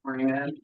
Morning, Ed.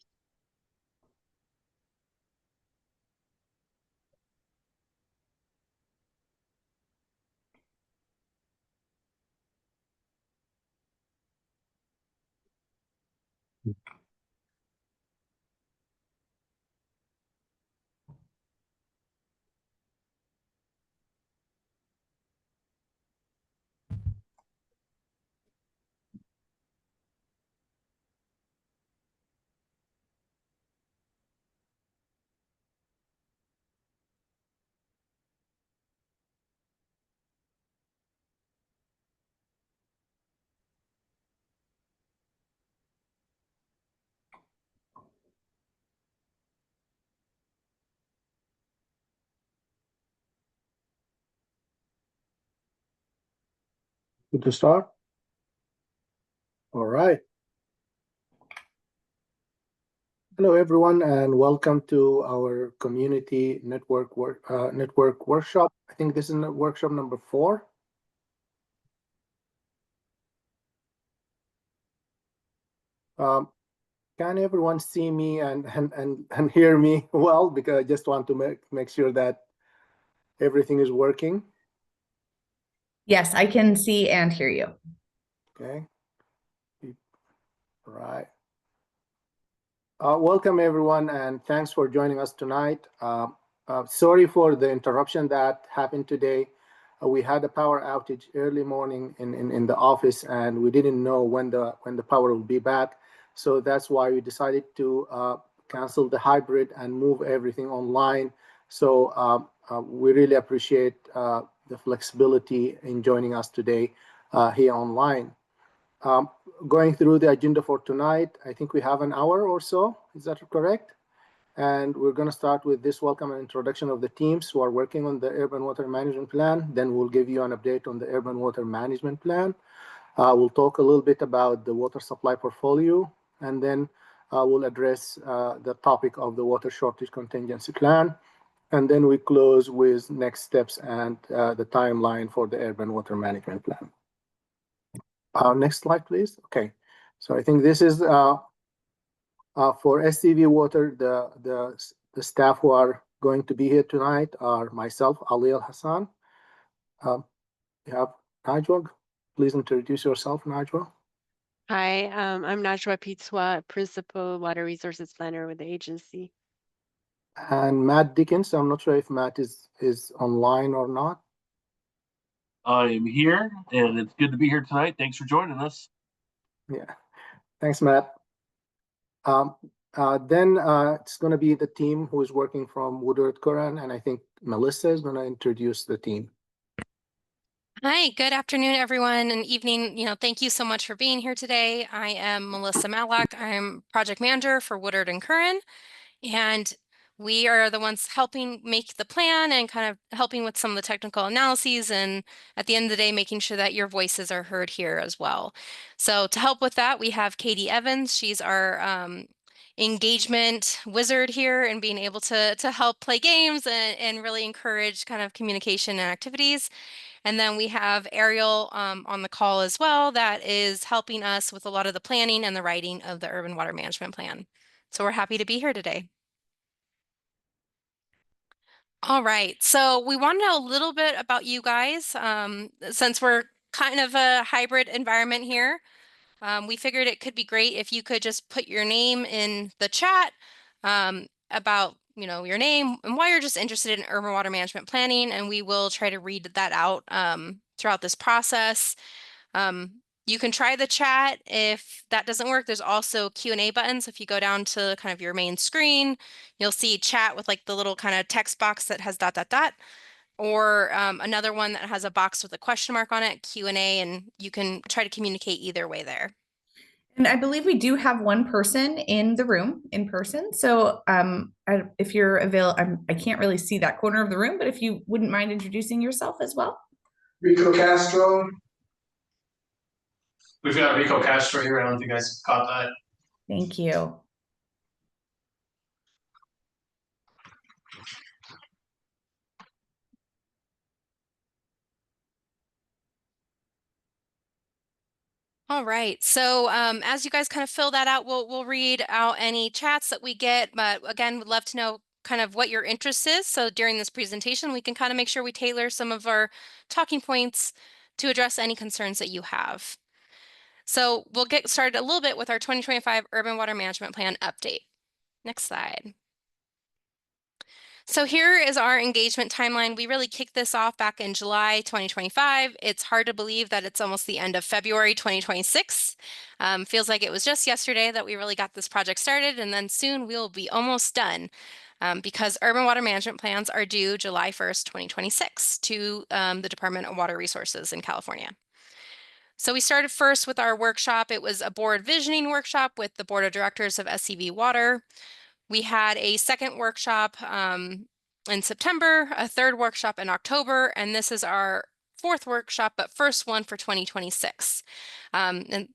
Good to start. All right. Hello, everyone, and welcome to our community network workshop. I think this is workshop number 4. Can everyone see me and hear me well? Because I just want to make sure that everything is working. Yes, I can see and hear you. Okay. All right. Welcome, everyone, and thanks for joining us tonight. Sorry for the interruption that happened today. We had a power outage early morning in the office, and we didn't know when the power will be back. So that's why we decided to cancel the hybrid and move everything online. So we really appreciate the flexibility in joining us today here online. Going through the agenda for tonight, I think we have an hour or so. Is that correct? And we're going to start with this welcome and introduction of the teams who are working on the urban water management plan. Then we'll give you an update on the urban water management plan. We'll talk a little bit about the water supply portfolio, and then we'll address the topic of the water shortage contingency plan. And then we close with next steps and the timeline for the urban water management plan. Next slide, please. Okay, so I think this is for SCV Water. The staff who are going to be here tonight are myself, Ali Al Hassan. We have Najwa. Please introduce yourself, Najwa. Hi, I'm Najwa Pitswa, Principal Water Resources Planner with the agency. And Matt Dickens. I'm not sure if Matt is online or not. I am here, and it's good to be here tonight. Thanks for joining us. Yeah, thanks, Matt. Then it's going to be the team who is working from Woodward Curran, and I think Melissa is going to introduce the team. Hi, good afternoon, everyone, and evening. Thank you so much for being here today. I am Melissa Matlock. I'm project manager for Woodward and Curran, and we are the ones helping make the plan and kind of helping with some of the technical analyses, and at the end of the day, making sure that your voices are heard here as well. So to help with that, we have Katie Evans. She's our engagement wizard here and being able to help play games and really encourage kind of communication and activities. And then we have Ariel on the call as well that is helping us with a lot of the planning and the writing of the urban water management plan. So we're happy to be here today. All right, so we want to know a little bit about you guys. Since we're kind of a hybrid environment here, we figured it could be great if you could just put your name in the chat about your name and why you're just interested in urban water management planning, and we will try to read that out throughout this process. You can try the chat. If that doesn't work, there's also Q&A buttons. If you go down to kind of your main screen, you'll see chat with like the little kind of text box that has ... or another one that has a box with a question mark on it, Q&A, and you can try to communicate either way there. And I believe we do have one person in the room in person. So if you're available, I can't really see that corner of the room, but if you wouldn't mind introducing yourself as well. Rico Castro. We've got Rico Castro here. I don't know if you guys caught that. Thank you. All right. So as you guys kind of fill that out, we'll read out any chats that we get. But again, would love to know kind of what your interest is. So during this presentation, we can kind of make sure we tailor some of our talking points to address any concerns that you have. So we'll get started a little bit with our 2025 Urban Water Management Plan update. Next slide. So here is our engagement timeline. We really kicked this off back in July 2025. It's hard to believe that it's almost the end of February 2026. Feels like it was just yesterday that we really got this project started, and then soon we'll be almost done because urban water management plans are due July 1st, 2026 to the Department of Water Resources in California. So we started first with our workshop. It was a board visioning workshop with the board of directors of SCV Water. We had a second workshop in September, a third workshop in October, and this is our fourth workshop, but first one for 2026. And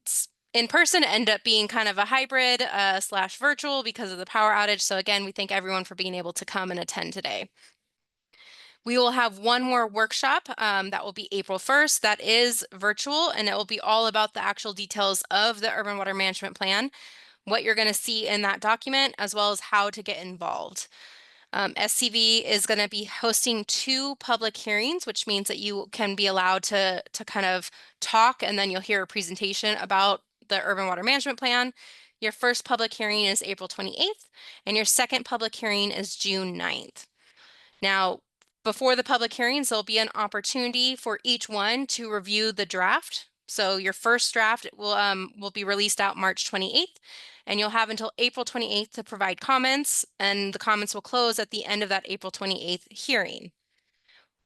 in person, ended up being kind of a hybrid / virtual because of the power outage. So again, we thank everyone for being able to come and attend today. We will have one more workshop that will be April 1st. That is virtual, and it will be all about the actual details of the Urban Water Management Plan, what you're going to see in that document, as well as how to get involved. SCV is going to be hosting 2 public hearings, which means that you can be allowed to kind of talk, and then you'll hear a presentation about the Urban Water Management Plan. Your first public hearing is April 28th, and your second public hearing is June 9th. Now, before the public hearings, there'll be an opportunity for each one to review the draft. So your first draft will be released out March 28th, and you'll have until April 28th to provide comments, and the comments will close at the end of that April 28th hearing.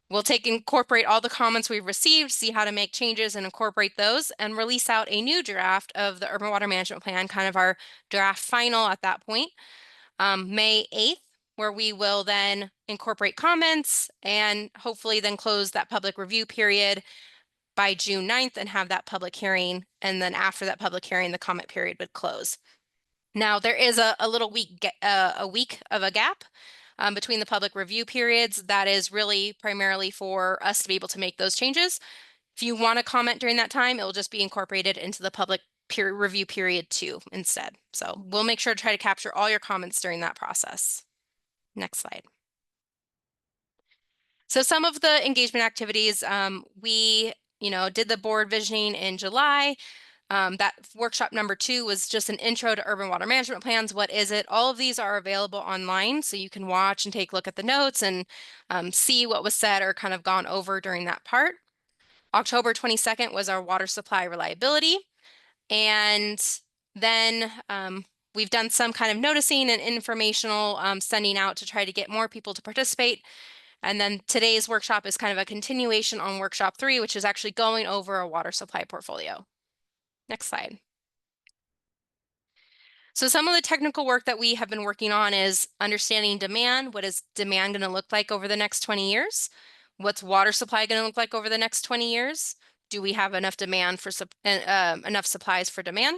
We'll incorporate all the comments we've received, see how to make changes and incorporate those, and release out a new draft of the Urban Water Management Plan, kind of our draft final at that point, May 8th. Where we will then incorporate comments and hopefully then close that public review period by June 9th and have that public hearing. And then after that public hearing, the comment period would close. Now, there is a week of a gap between the public review periods. That is really primarily for us to be able to make those changes. If you want to comment during that time, it will just be incorporated into the public peer review period 2 instead. So we'll make sure to try to capture all your comments during that process. Next slide. So some of the engagement activities, we did the board visioning in July. That workshop number 2 was just an intro to urban water management plans. What is it? All of these are available online, so you can watch and take a look at the notes and see what was said or kind of gone over during that part. October 22nd was our water supply reliability. And then we've done some kind of noticing and informational sending out to try to get more people to participate. And then today's workshop is kind of a continuation on workshop 3, which is actually going over a water supply portfolio. Next slide. So some of the technical work that we have been working on is understanding demand. What is demand going to look like over the next 20 years? What's water supply going to look like over the next 20 years? Do we have enough demand for enough supplies for demand?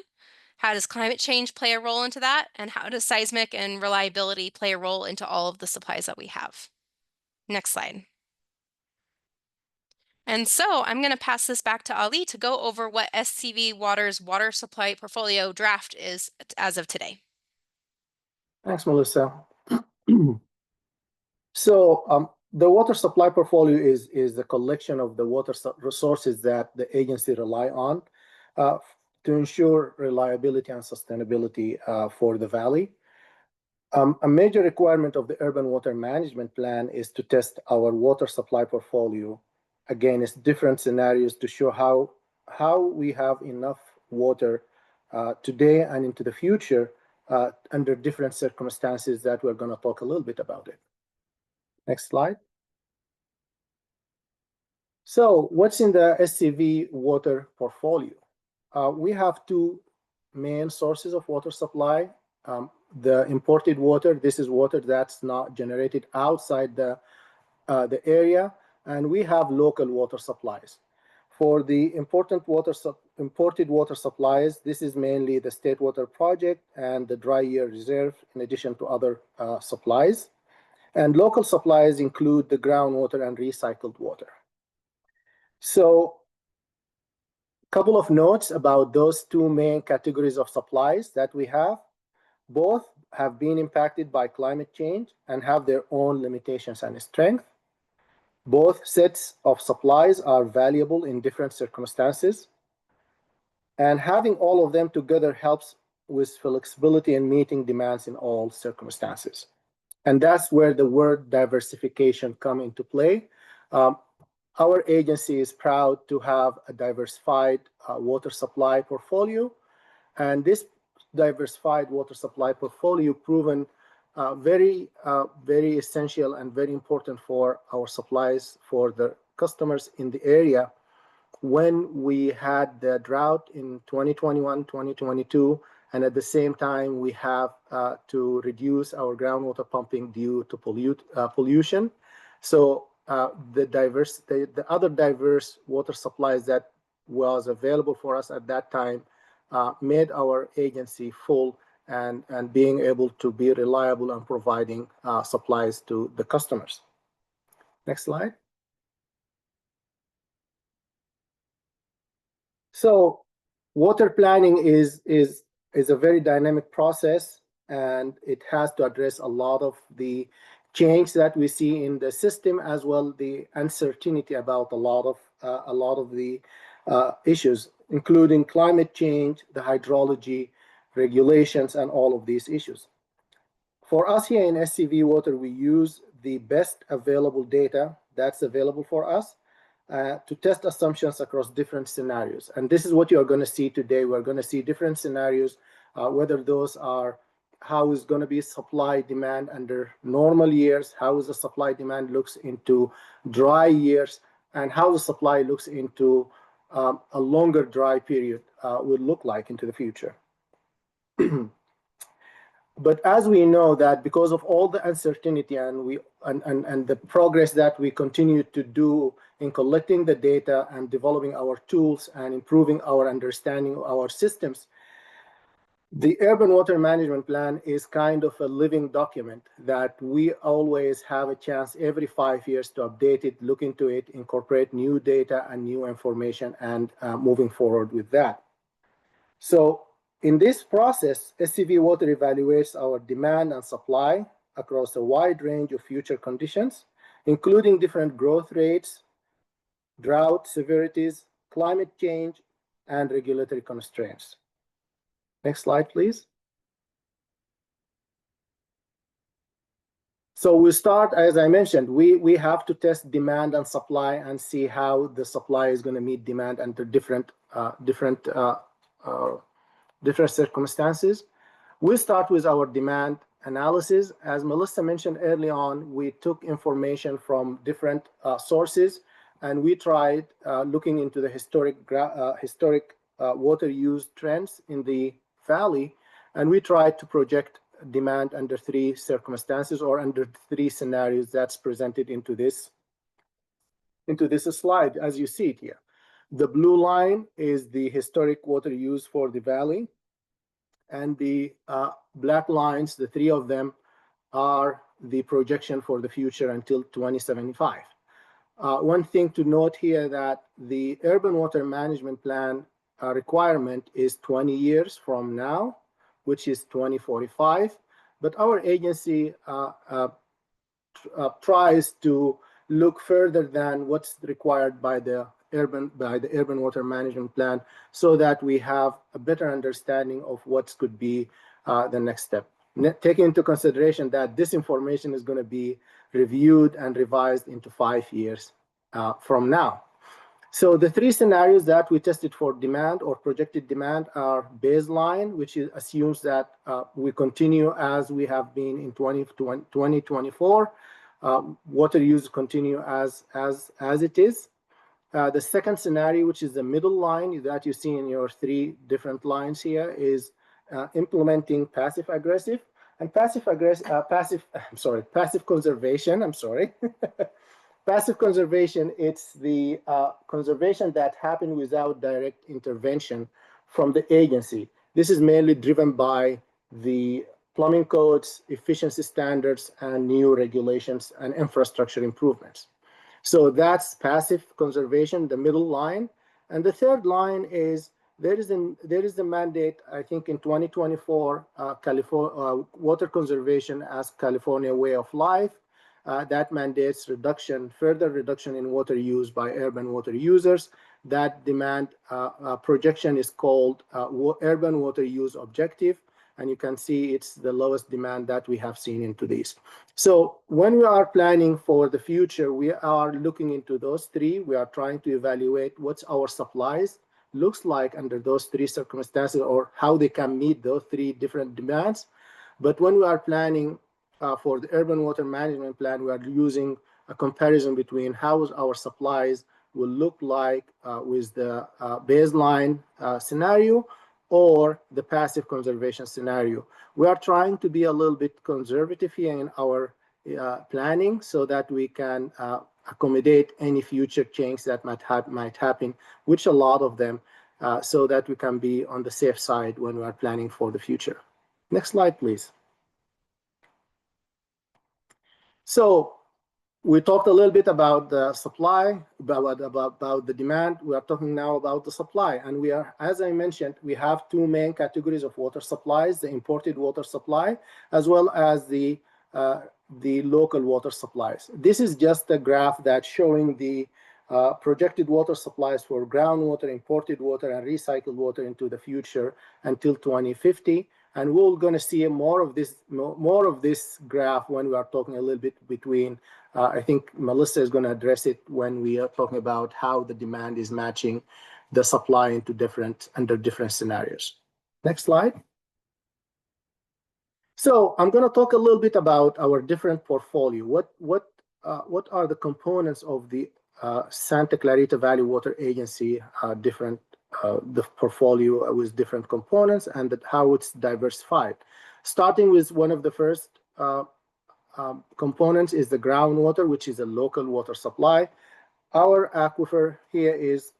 How does climate change play a role into that? And how does seismic and reliability play a role into all of the supplies that we have? Next slide. And so I'm going to pass this back to Ali to go over what SCV Water's water supply portfolio draft is as of today. Thanks, Melissa. So the water supply portfolio is a collection of the water resources that the agency rely on to ensure reliability and sustainability for the valley. A major requirement of the Urban Water Management Plan is to test our water supply portfolio against different scenarios to show how we have enough water today and into the future under different circumstances that we're going to talk a little bit about it. Next slide. So what's in the SCV water portfolio? We have 2 main sources of water supply. The imported water, this is water that's not generated outside the area, and we have local water supplies. For the imported water supplies, this is mainly the State Water Project and the Dry Year Reserve, in addition to other supplies. And local supplies include the groundwater and recycled water. So Couple of notes about those two main categories of supplies that we have. Both have been impacted by climate change and have their own limitations and strength. Both sets of supplies are valuable in different circumstances. And having all of them together helps with flexibility in meeting demands in all circumstances. And that's where the word diversification come into play. Our agency is proud to have a diversified water supply portfolio, and this diversified water supply portfolio proven very essential and very important for our supplies for the customers in the area. When we had the drought in 2021, 2022, and at the same time we have to reduce our groundwater pumping due to pollution. So the other diverse water supplies that was available for us at that time made our agency full and being able to be reliable and providing supplies to the customers. Next slide. So water planning is a very dynamic process, and it has to address a lot of the change that we see in the system, as well the uncertainty about a lot of the issues, including climate change, the hydrology, regulations, and all of these issues. For us here in SCV Water, we use the best available data that's available for us to test assumptions across different scenarios. And this is what you're going to see today. We're going to see different scenarios, whether those are how is going to be supply demand under normal years, how is the supply demand looks into dry years, and how the supply looks into a longer dry period will look like into the future. But as we know that because of all the uncertainty and the progress that we continue to do in collecting the data and developing our tools and improving our understanding of our systems, the Urban Water Management Plan is kind of a living document that we always have a chance every 5 years to update it, look into it, incorporate new data and new information, and moving forward with that. So in this process, SCV Water evaluates our demand and supply across a wide range of future conditions, including different growth rates, drought severities, climate change, and regulatory constraints. Next slide, please. So we start, as I mentioned, we have to test demand and supply and see how the supply is going to meet demand under different circumstances. We start with our demand analysis. As Melissa mentioned early on, we took information from different sources, and we tried looking into the historic water use trends in the valley, and we tried to project demand under 3 circumstances or under 3 scenarios that's presented into this slide as you see it here. The blue line is the historic water use for the valley, and the black lines, the 3 of them, are the projection for the future until 2075. One thing to note here that the Urban Water Management Plan requirement is 20 years from now, which is 2045, but our agency tries to look further than what's required by the Urban Water Management Plan, so that we have a better understanding of what could be the next step. Taking into consideration that this information is going to be reviewed and revised into 5 years from now. So the 3 scenarios that we tested for demand or projected demand are baseline, which assumes that we continue as we have been in 2024. Water use continue as it is. The second scenario, which is the middle line that you see in your 3 different lines here, is implementing passive aggressive and passive conservation. I'm sorry. Passive conservation, it's the conservation that happened without direct intervention from the agency. This is mainly driven by the plumbing codes, efficiency standards, and new regulations and infrastructure improvements. So that's passive conservation, the middle line. And the third line is there is a mandate, I think, in 2024, California water conservation as California way of life. That mandates further reduction in water use by urban water users. That demand projection is called urban water use objective. And you can see it's the lowest demand that we have seen into these. So when we are planning for the future, we are looking into those three. We are trying to evaluate what's our supplies looks like under those three circumstances, or how they can meet those three different demands. But when we are planning for the urban water management plan, we are using a comparison between how our supplies will look like with the baseline scenario or the passive conservation scenario. We are trying to be a little bit conservative here in our planning so that we can accommodate any future change that might happen, which a lot of them, so that we can be on the safe side when we are planning for the future. Next slide, please. So we talked a little bit about the supply, about the demand. We are talking now about the supply. And we are, as I mentioned, we have two main categories of water supplies, the imported water supply, as well as the local water supplies. This is just a graph that's showing the projected water supplies for groundwater, imported water, and recycled water into the future until 2050. And we're going to see more of this graph when we are talking a little bit between. I think Melissa is going to address it when we are talking about how the demand is matching the supply into under different scenarios. Next slide. So I'm going to talk a little bit about our different portfolio. What are the components of the Santa Clarita Valley Water Agency the portfolio with different components and how it's diversified. Starting with one of the first components is the groundwater, which is a local water supply. Our aquifer here is,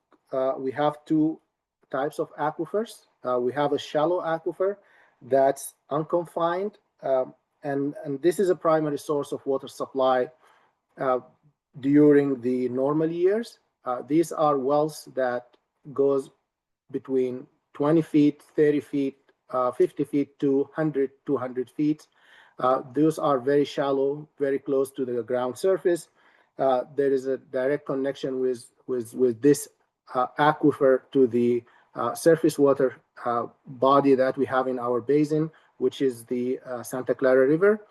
we have two types of aquifers. We have a shallow aquifer that's unconfined, and this is a primary source of water supply during the normal years. These are wells that goes between 20 feet, 30 feet, 50 feet to 100, 200 feet. Those are very shallow, very close to the ground surface. There is a direct connection with this aquifer to the surface water body that we have in our basin, which is the Santa Clara River.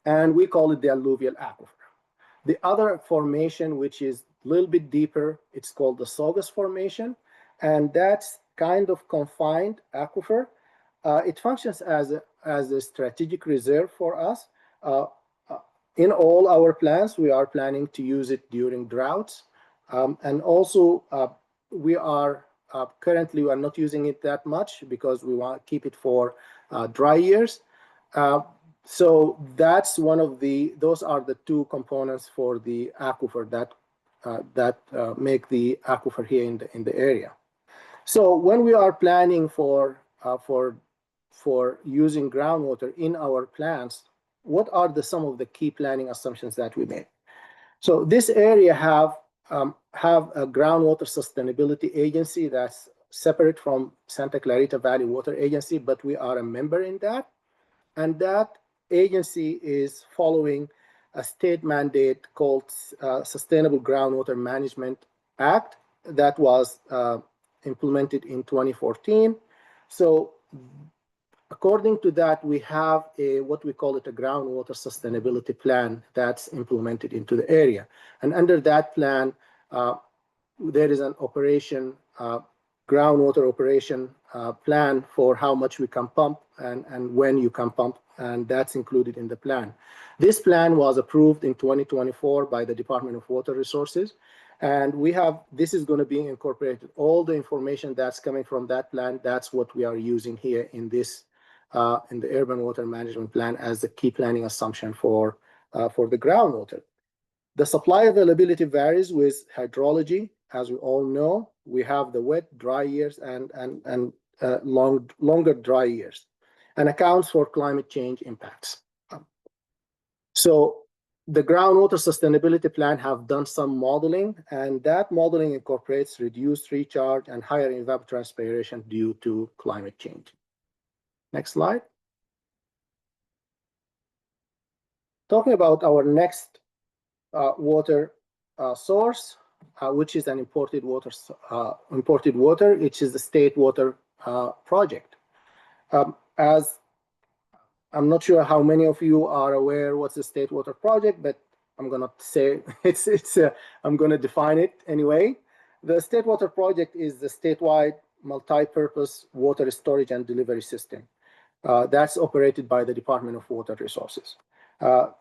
And we call it the alluvial aquifer. The other formation, which is a little bit deeper, it's called the Saugus Formation. And that's kind of confined aquifer. It functions as a strategic reserve for us. In all our plans, we are planning to use it during droughts. And also, we are currently not using it that much because we want to keep it for dry years. So that's those are the two components for the aquifer that make the aquifer here in the area. So when we are planning for using groundwater in our plants, what are some of the key planning assumptions that we made? So this area have a groundwater sustainability agency that's separate from Santa Clarita Valley Water Agency, but we are a member in that. And that agency is following a state mandate called Sustainable Groundwater Management Act that was implemented in 2014. So according to that, we have what we call it a groundwater sustainability plan that's implemented into the area. And under that plan, there is an groundwater operation plan for how much we can pump and when you can pump, and that's included in the plan. This plan was approved in 2024 by the Department of Water Resources, and this is going to be incorporated. All the information that's coming from that plan, that's what we are using here in this in the urban water management plan as the key planning assumption for the groundwater. The supply availability varies with hydrology. As we all know, we have the wet, dry years and longer dry years, and accounts for climate change impacts. So The groundwater sustainability plan have done some modeling, and that modeling incorporates reduced recharge and higher evapotranspiration due to climate change. Next slide. Talking about our next water source, which is an imported water, which is the state water project. As I'm not sure how many of you are aware what's the state water project, but I'm gonna say I'm gonna define it anyway. The state water project is the statewide multi-purpose water storage and delivery system that's operated by the Department of Water Resources.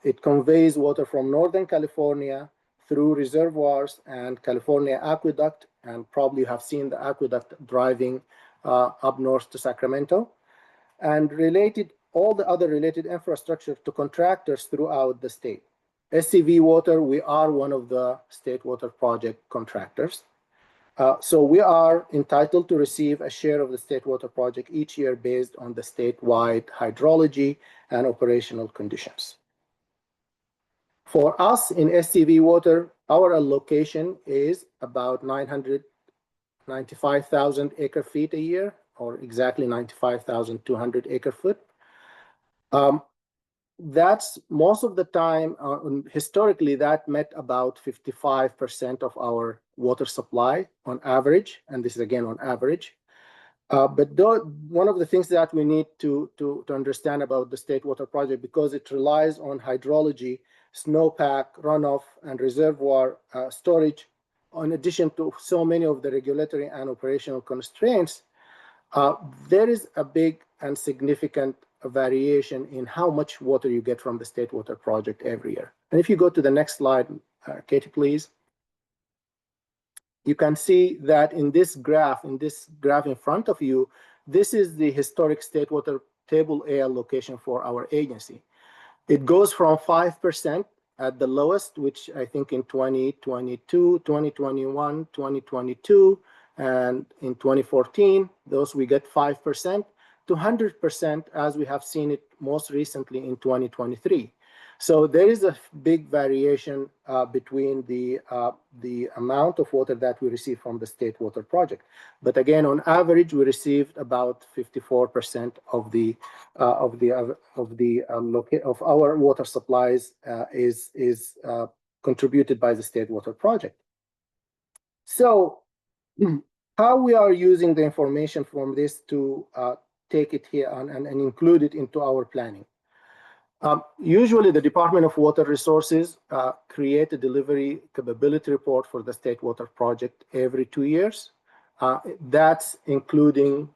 It conveys water from Northern California through reservoirs and California Aqueduct, and probably have seen the aqueduct driving up north to Sacramento, and all the other related infrastructure to contractors throughout the state. SCV Water, we are one of the state water project contractors. So we are entitled to receive a share of the state water project each year based on the statewide hydrology and operational conditions. For us in SCV Water, our allocation is about 995,000 acre feet a year, or exactly 95,200 acre foot. That's most of the time, historically, that met about 55% of our water supply on average, and this is again on average. But one of the things that we need to understand about the state water project, because it relies on hydrology, snowpack, runoff, and reservoir storage, in addition to so many of the regulatory and operational constraints, there is a big and significant variation in how much water you get from the state water project every year. And if you go to the next slide, Katie, please. You can see that in this graph in front of you, this is the historic state water table A allocation for our agency. It goes from 5% at the lowest, which I think in 2022, 2021, 2022, and in 2014, those we get 5%, to 100% as we have seen it most recently in 2023. So there is a big variation between the amount of water that we receive from the state water project. But again, on average, we received about 54% of our water supplies is contributed by the state water project. So how we are using the information from this to take it here and include it into our planning. Usually the Department of Water Resources create a delivery capability report for the state water project every 2 years. That's including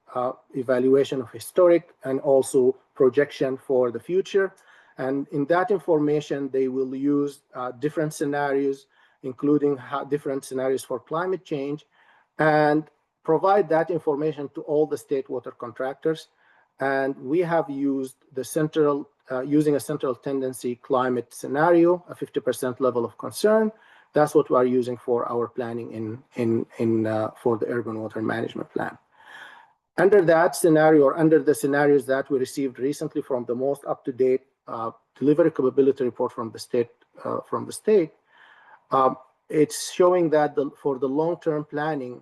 evaluation of historic and also projection for the future. And in that information, they will use different scenarios, including different scenarios for climate change, and provide that information to all the state water contractors. And we have used the using a central tendency climate scenario, a 50% level of concern. That's what we are using for our planning for the urban water management plan. Under that scenario, or under the scenarios that we received recently from the most up-to-date delivery capability report from the state, it's showing that for the long-term planning,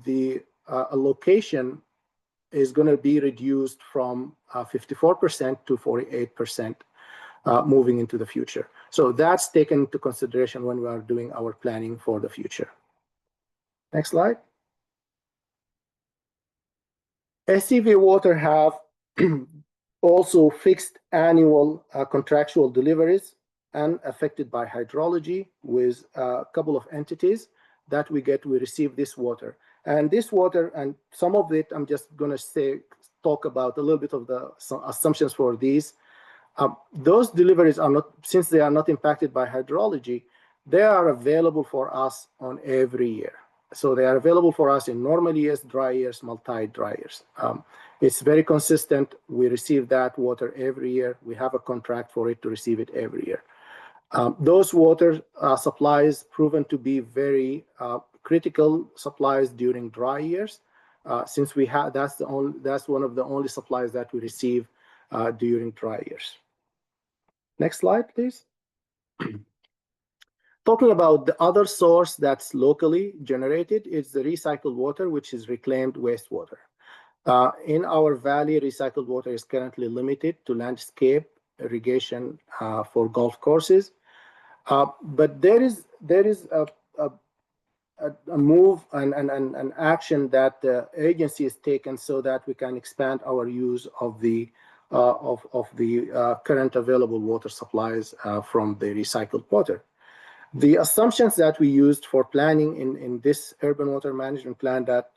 the allocation is going to be reduced from 54% to 48% moving into the future. So that's taken into consideration when we are doing our planning for the future. Next slide. SCV Water have also fixed annual contractual deliveries and affected by hydrology with a couple of entities that we receive this water. And this water, and some of it, I'm just going to talk about a little bit of the assumptions for these. Those deliveries are not, since they are not impacted by hydrology, they are available for us on every year. So they are available for us in normal years, dry years, multi-dry years. It's very consistent. We receive that water every year. We have a contract for it to receive it every year. Those water supplies proven to be very critical supplies during dry years, since we have that's one of the only supplies that we receive during dry years. Next slide, please. Talking about the other source that's locally generated is the recycled water, which is reclaimed wastewater. In our valley, recycled water is currently limited to landscape irrigation for golf courses. But there is a move and an action that the agency has taken so that we can expand our use of the current available water supplies from the recycled water. The assumptions that we used for planning in this urban water management plan that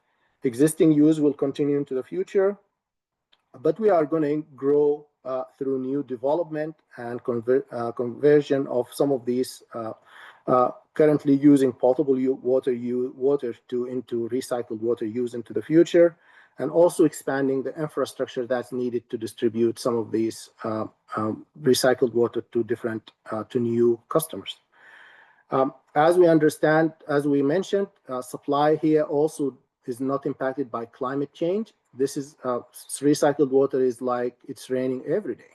existing use will continue into the future, but we are going to grow through new development and conversion of some of these currently using potable water into recycled water use into the future, and also expanding the infrastructure that's needed to distribute some of these recycled water to new customers. As we understand, as we mentioned, supply here also is not impacted by climate change. This is recycled water is like it's raining every day.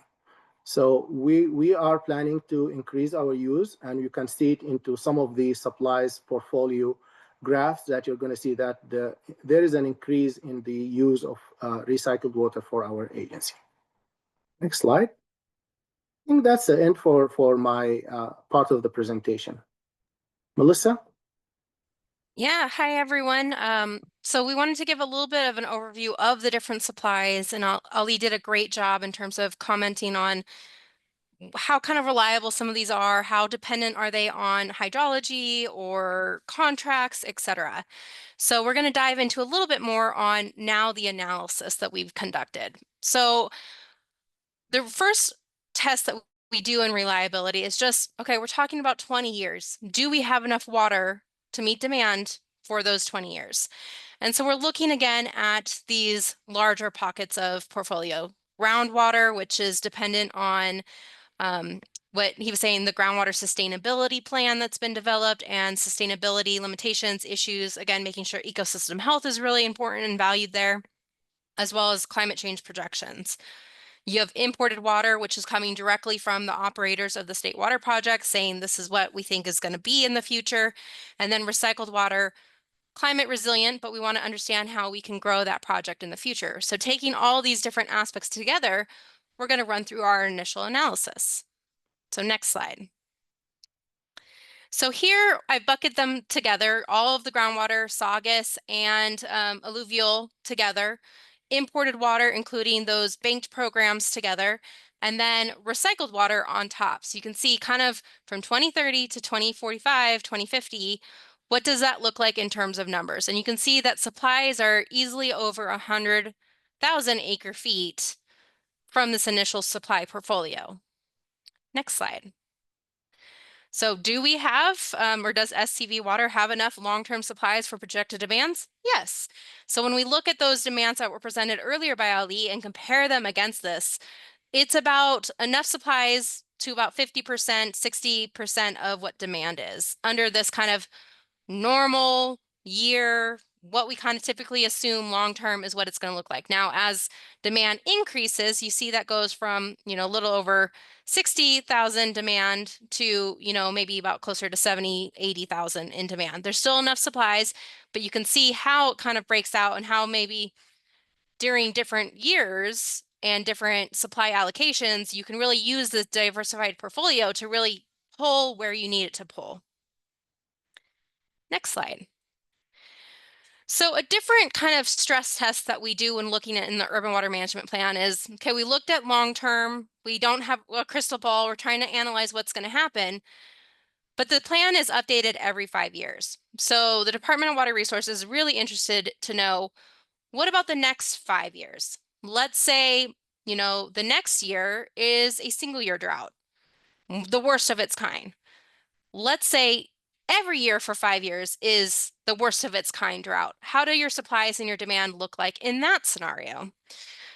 So we are planning to increase our use, and you can see it into some of the supplies portfolio graphs that you're going to see that there is an increase in the use of recycled water for our agency. Next slide. I think that's the end for my part of the presentation. Melissa? Yeah, hi everyone. So we wanted to give a little bit of an overview of the different supplies, and Ali did a great job in terms of commenting on how kind of reliable some of these are, how dependent are they on hydrology or contracts, etc. So we're going to dive into a little bit more on now the analysis that we've conducted. So the first test that we do in reliability is just, okay, we're talking about 20 years. Do we have enough water to meet demand for those 20 years? And so we're looking again at these larger pockets of portfolio. Groundwater, which is dependent on what he was saying, the groundwater sustainability plan that's been developed and sustainability limitations, issues, again, making sure ecosystem health is really important and valued there, as well as climate change projections. You have imported water, which is coming directly from the operators of the state water project, saying this is what we think is going to be in the future. And then recycled water, climate resilient, but we want to understand how we can grow that project in the future. So taking all these different aspects together, we're going to run through our initial analysis. So next slide. So here I bucket them together, all of the groundwater, Saugus, and alluvial together, imported water, including those banked programs together, and then recycled water on top. So you can see kind of from 2030 to 2045, 2050, what does that look like in terms of numbers? And you can see that supplies are easily over 100,000 acre feet from this initial supply portfolio. Next slide. So do we have, or does SCV Water have enough long-term supplies for projected demands? Yes. So when we look at those demands that were presented earlier by Ali and compare them against this, it's about enough supplies to about 50%, 60% of what demand is under this kind of normal year. What we kind of typically assume long-term is what it's going to look like. Now, as demand increases, you see that goes from, a little over 60,000 demand to, maybe about closer to 70, 80,000 in demand. There's still enough supplies, but you can see how it kind of breaks out and how maybe during different years and different supply allocations, you can really use this diversified portfolio to really pull where you need it to pull. Next slide. So a different kind of stress test that we do when looking at in the urban water management plan is, okay, we looked at long-term, we don't have a crystal ball, we're trying to analyze what's going to happen, but the plan is updated every 5 years. So the Department of Water Resources is really interested to know, what about the next 5 years? Let's say, the next year is a single year drought, the worst of its kind. Let's say every year for 5 years is the worst of its kind drought. How do your supplies and your demand look like in that scenario?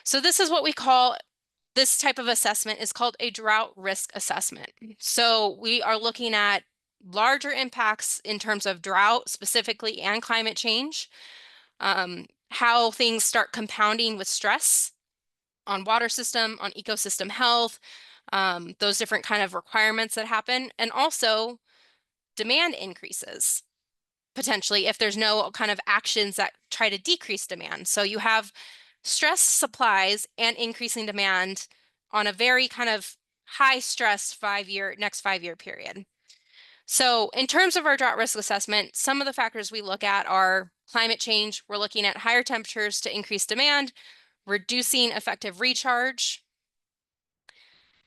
So this is what we call, this type of assessment is called a drought risk assessment. So we are looking at larger impacts in terms of drought specifically and climate change, how things start compounding with stress on water system, on ecosystem health, those different kind of requirements that happen, and also demand increases potentially if there's no kind of actions that try to decrease demand. So you have stress supplies and increasing demand on a very kind of high stress next 5-year period. So in terms of our drought risk assessment, some of the factors we look at are climate change. We're looking at higher temperatures to increase demand, reducing effective recharge.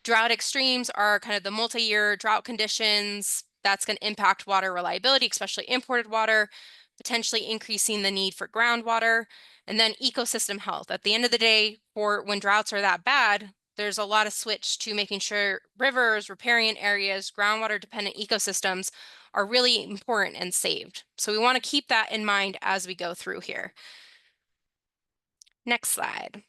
Drought extremes are kind of the multi-year drought conditions. That's going to impact water reliability, especially imported water, potentially increasing the need for groundwater. And then ecosystem health. At the end of the day, for when droughts are that bad, there's a lot of switch to making sure rivers, riparian areas, groundwater dependent ecosystems are really important and saved. So we want to keep that in mind as we go through here. Next slide.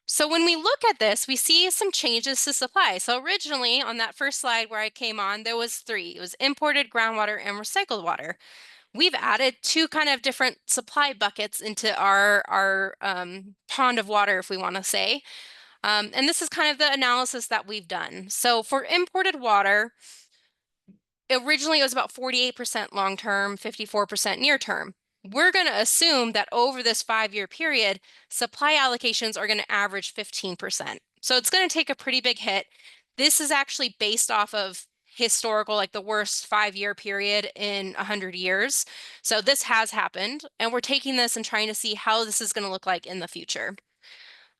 So when we look at this, we see some changes to supply. So originally on that first slide where I came on, there was 3. It was imported groundwater and recycled water. We've added 2 kind of different supply buckets into our pond of water, if we want to say. And this is kind of the analysis that we've done. So for imported water, originally it was about 48% long-term, 54% near-term. We're going to assume that over this 5-year period, supply allocations are going to average 15%. So it's going to take a pretty big hit. This is actually based off of historical, like the worst 5-year period in 100 years. So this has happened, and we're taking this and trying to see how this is going to look like in the future.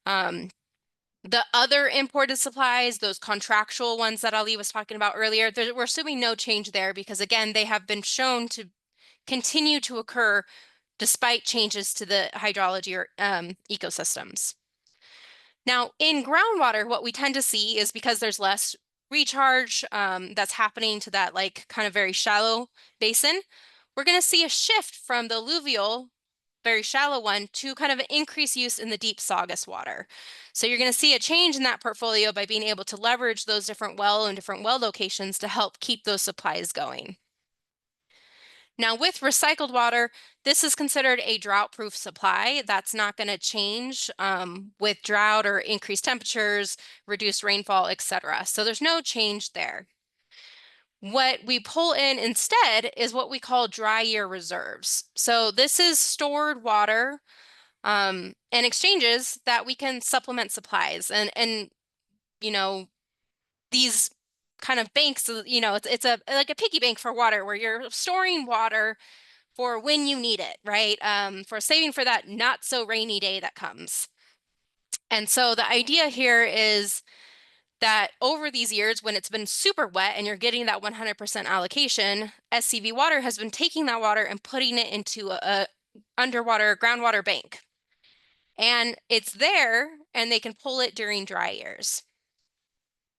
The other imported supplies, those contractual ones that Ali was talking about earlier, we're assuming no change there because, again, they have been shown to continue to occur despite changes to the hydrology or ecosystems. Now, in groundwater, what we tend to see is because there's less recharge that's happening to that like kind of very shallow basin, we're going to see a shift from the alluvial, very shallow one, to kind of an increased use in the deep Saugus water. So you're going to see a change in that portfolio by being able to leverage those different well and different well locations to help keep those supplies going. Now with recycled water, this is considered a drought-proof supply. That's not going to change with drought or increased temperatures, reduced rainfall, etc. So there's no change there. What we pull in instead is what we call dry year reserves. So this is stored water and exchanges that we can supplement supplies. And you know, these kind of banks, you know, it's like a piggy bank for water where you're storing water for when you need it, right? For saving for that not so rainy day that comes. And so the idea here is that over these years, when it's been super wet and you're getting that 100% allocation, SCV Water has been taking that water and putting it into a underwater groundwater bank. And it's there and they can pull it during dry years.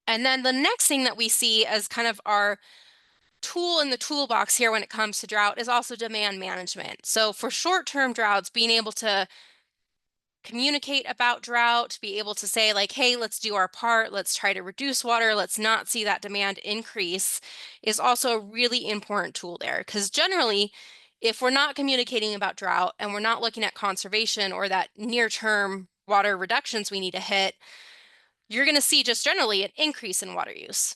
And then the next thing that we see as kind of our tool in the toolbox here when it comes to drought is also demand management. So for short-term droughts, being able to communicate about drought, be able to say like, hey, let's do our part, let's try to reduce water, let's not see that demand increase, is also a really important tool there. Because generally, if we're not communicating about drought and we're not looking at conservation or that near-term water reductions we need to hit, you're going to see just generally an increase in water use.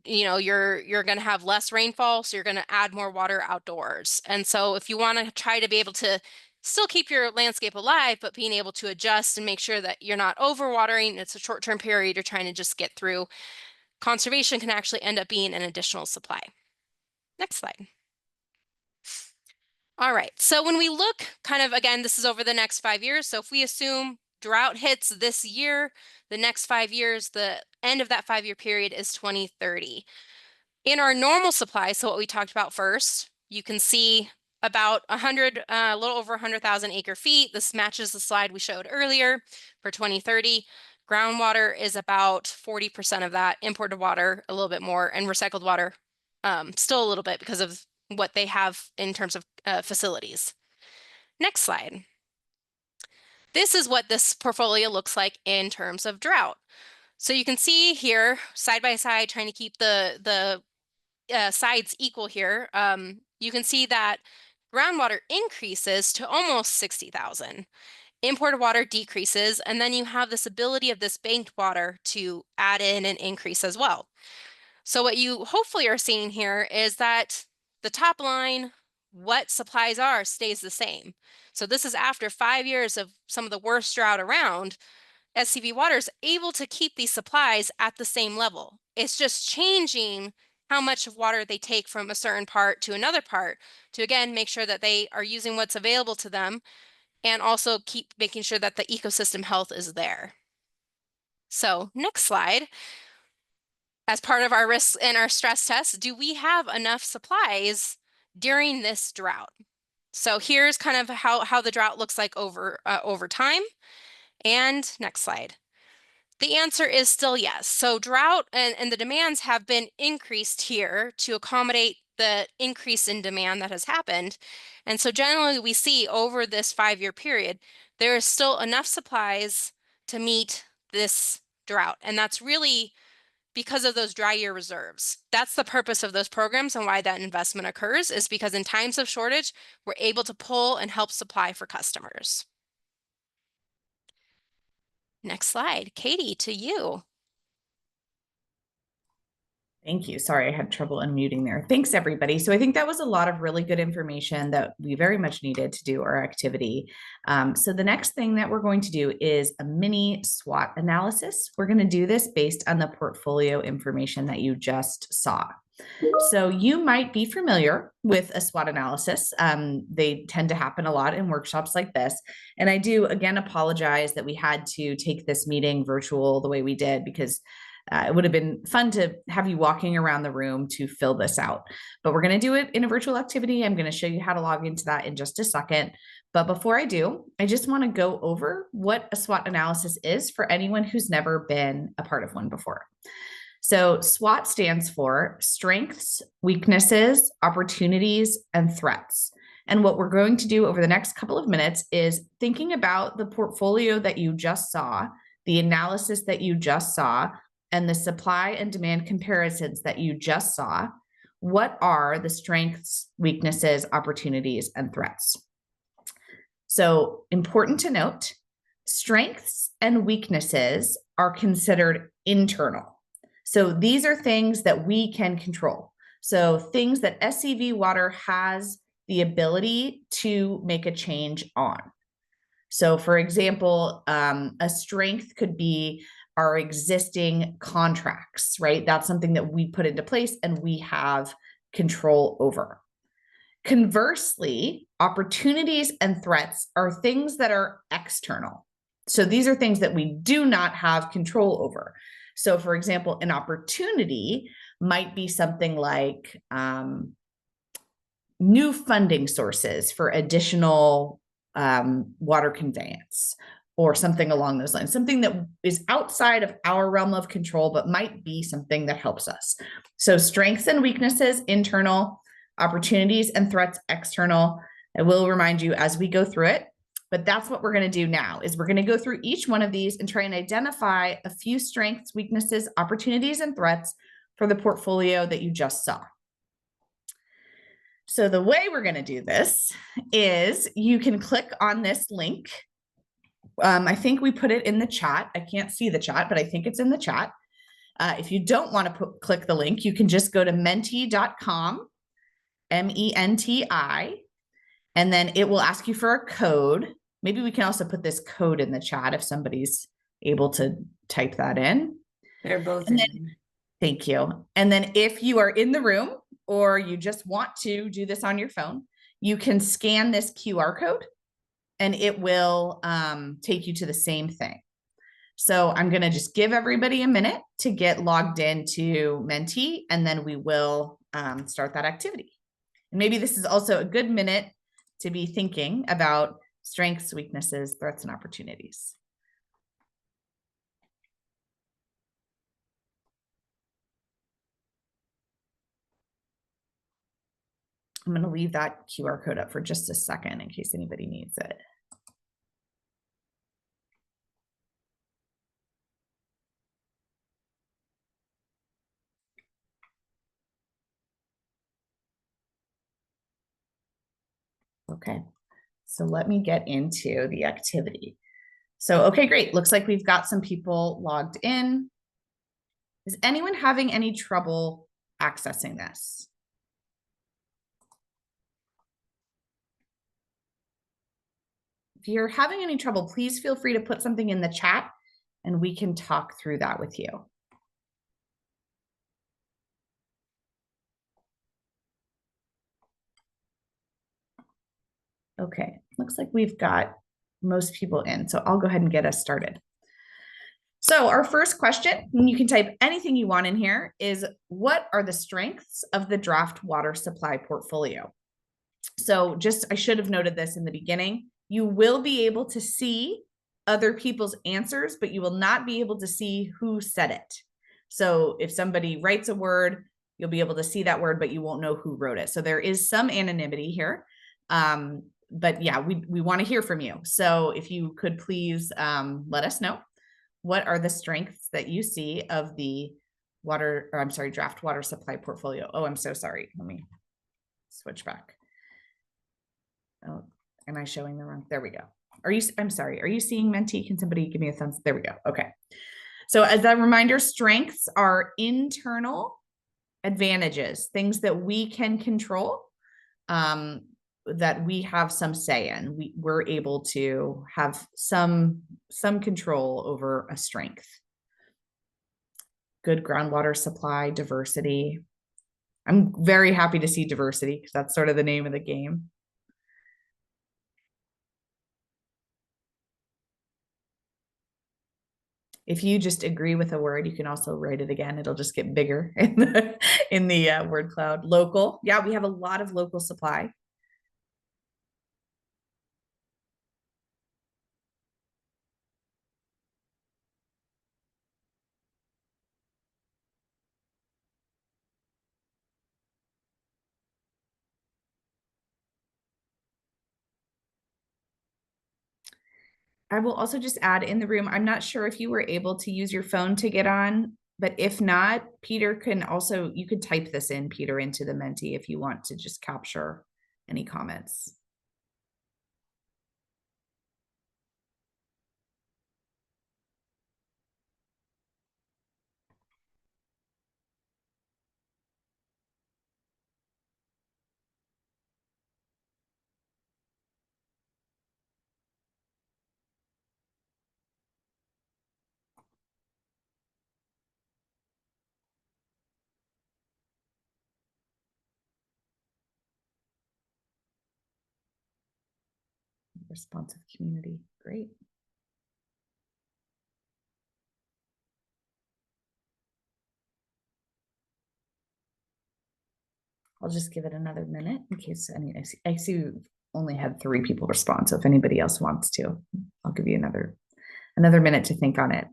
You know, you're going to have less rainfall, so you're going to add more water outdoors. And so if you want to try to be able to still keep your landscape alive, but being able to adjust and make sure that you're not overwatering, it's a short-term period you're trying to just get through, conservation can actually end up being an additional supply. Next slide. All right, so when we look kind of, again, this is over the next 5 years. So if we assume drought hits this year, the next 5 years, the end of that 5-year period is 2030. In our normal supply, so what we talked about first, you can see about a little over 100,000 acre feet. This matches the slide we showed earlier for 2030. Groundwater is about 40% of that, imported water a little bit more, and recycled water still a little bit because of what they have in terms of facilities. Next slide. This is what this portfolio looks like in terms of drought. So you can see here, side by side, trying to keep the sides equal here, you can see that groundwater increases to almost 60,000. imported water decreases, and then you have this ability of this banked water to add in and increase as well. So what you hopefully are seeing here is that the top line, what supplies are, stays the same. So this is after 5 years of some of the worst drought around. SCV Water is able to keep these supplies at the same level. It's just changing how much of water they take from a certain part to another part to, again, make sure that they are using what's available to them and also keep making sure that the ecosystem health is there. So next slide. As part of our risks and our stress tests, do we have enough supplies during this drought? So here's kind of how the drought looks like over time. And next slide. The answer is still yes. So drought and the demands have been increased here to accommodate the increase in demand that has happened. And so generally we see over this 5-year period, there is still enough supplies to meet this drought. And that's really because of those dry year reserves. That's the purpose of those programs and why that investment occurs, is because in times of shortage, we're able to pull and help supply for customers. Next slide, Katie, to you. Thank you. Sorry, I had trouble unmuting there. Thanks, everybody. So I think that was a lot of really good information that we very much needed to do our activity. So the next thing that we're going to do is a mini SWOT analysis. We're going to do this based on the portfolio information that you just saw. So you might be familiar with a SWOT analysis. They tend to happen a lot in workshops like this. And I do, again, apologize that we had to take this meeting virtual the way we did, because it would have been fun to have you walking around the room to fill this out. But we're going to do it in a virtual activity. I'm going to show you how to log into that in just a second. But before I do, I just want to go over what a SWOT analysis is for anyone who's never been a part of one before. So SWOT stands for strengths, weaknesses, opportunities, and threats. And what we're going to do over the next couple of minutes is thinking about the portfolio that you just saw, the analysis that you just saw, and the supply and demand comparisons that you just saw. What are the strengths, weaknesses, opportunities, and threats? So important to note, strengths and weaknesses are considered internal. So these are things that we can control. So things that SCV Water has the ability to make a change on. So for example, a strength could be our existing contracts, right? That's something that we put into place and we have control over. Conversely, opportunities and threats are things that are external. So these are things that we do not have control over. So for example, an opportunity might be something like new funding sources for additional water conveyance, or something along those lines, something that is outside of our realm of control, but might be something that helps us. So strengths and weaknesses, internal, opportunities and threats, external. I will remind you as we go through it, but that's what we're going to do now, is we're going to go through each one of these and try and identify a few strengths, weaknesses, opportunities, and threats for the portfolio that you just saw. So the way we're going to do this is you can click on this link. I think we put it in the chat. I can't see the chat, but I think it's in the chat. If you don't want to click the link, you can just go to menti.com, MENTI, and then it will ask you for a code. Maybe we can also put this code in the chat if somebody's able to type that in. They're both And in. then, thank you. And then if you are in the room or you just want to do this on your phone, you can scan this QR code and it will take you to the same thing. So I'm going to just give everybody a minute to get logged into Menti, and then we will start that activity. And maybe this is also a good minute to be thinking about strengths, weaknesses, threats, and opportunities. I'm going to leave that QR code up for just a second in case anybody needs it. Okay, So let me get into the activity. So, okay, great. Looks like we've got some people logged in. Is anyone having any trouble accessing this? If you're having any trouble, please feel free to put something in the chat and we can talk through that with you. Okay, looks like we've got most people in, so I'll go ahead and get us started. So our first question, and you can type anything you want in here, is what are the strengths of the draft water supply portfolio? So I should have noted this in the beginning. You will be able to see other people's answers, but you will not be able to see who said it. So if somebody writes a word, you'll be able to see that word, but you won't know who wrote it. So there is some anonymity here. But yeah, we want to hear from you. So if you could please let us know, what are the strengths that you see of the draft water supply portfolio? Oh, I'm so sorry. Let me switch back. Oh, am I showing the wrong? There we go. I'm sorry. Are you seeing Menti? Can somebody give me a thumbs? There we go. Okay. So as a reminder, strengths are internal advantages, things that we can control, that we have some say in. We're able to have some control over a strength. Good groundwater supply, diversity. I'm very happy to see diversity because that's sort of the name of the game. If you just agree with a word, you can also write it again. It'll just get bigger in the word cloud. Local. Yeah, we have a lot of local supply. I will also just add in the room, I'm not sure if you were able to use your phone to get on, but if not, Peter can also, you could type this in, Peter, into the Menti if you want to just capture any comments. Responsive community, great. I'll just give it another minute in case I see we've only had 3 people respond. So if anybody else wants to, I'll give you another minute to think on it.